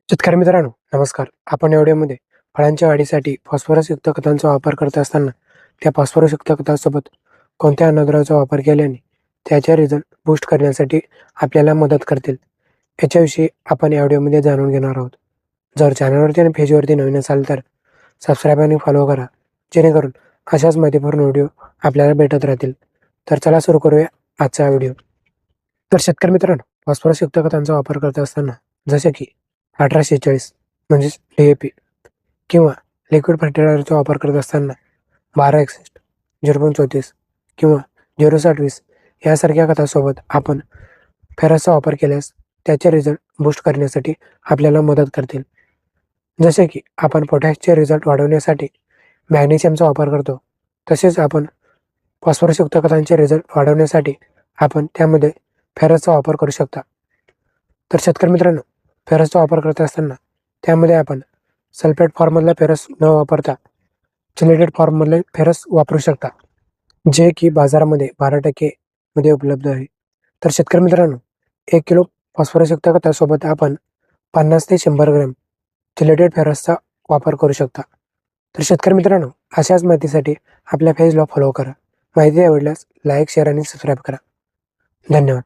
शेतकरी मित्रांनो, नमस्कार. आपण या व्हिडिओमध्ये फळांच्या वाढीसाठी फॉस्फरसयुक्त खतांचा वापर करत असताना त्या फॉस्फरसयुक्त खतासोबत कोणत्या अन्नद्रव्याचा वापर केल्याने त्याचे रिझल्ट बूस्ट करण्यासाठी आपल्याला मदत करतील, याच्याविषयी आपण या व्हिडिओमध्ये जाणून घेणार आहोत. जर चॅनलवरती आणि पेजवरती नवीन असाल तर सबस्क्राईब आणि फॉलो करा, जेणेकरून अशाच माहितीपूर्ण व्हिडिओ आपल्याला भेटत राहतील. तर चला सुरू करूया आजचा व्हिडिओ. तर शेतकरी मित्रांनो, फॉस्फरसयुक्त खतांचा वापर करत असताना जसे की 1846 म्हणजेच DAP किंवा लिक्विड फर्टिलायझरचा वापर करत असताना 1261, 0.34 किंवा 0.60-20 यासारख्या खतासोबत आपण फेरसचा वापर केल्यास त्याचे रिझल्ट बूस्ट करण्यासाठी आपल्याला मदत करतील. जसे की आपण पोटॅशचे रिझल्ट वाढवण्यासाठी मॅग्नेशियमचा वापर करतो, तसेच आपण फॉस्फरसयुक्त खतांचे रिझल्ट वाढवण्यासाठी आपण त्यामध्ये फेरसचा वापर करू शकता. तर शेतकरी मित्रांनो, फेरसचा वापर करत असताना त्यामध्ये आपण सल्फेट फॉर्ममधला फेरस न वापरता चिलेटेड फॉर्ममधले फेरस वापरू शकता, जे की बाजारामध्ये 12% मध्ये उपलब्ध आहे. तर शेतकरी मित्रांनो, 1 किलो फॉस्फरसयुक्त खतासोबत आपण 50 ते 100 ग्रॅम चिलेटेड फेरसचा वापर करू शकता. तर शेतकरी मित्रांनो, अशाच माहितीसाठी आपल्या पेजला फॉलो करा. माहिती आवडल्यास लाईक, शेअर आणि सबस्क्राईब करा. धन्यवाद.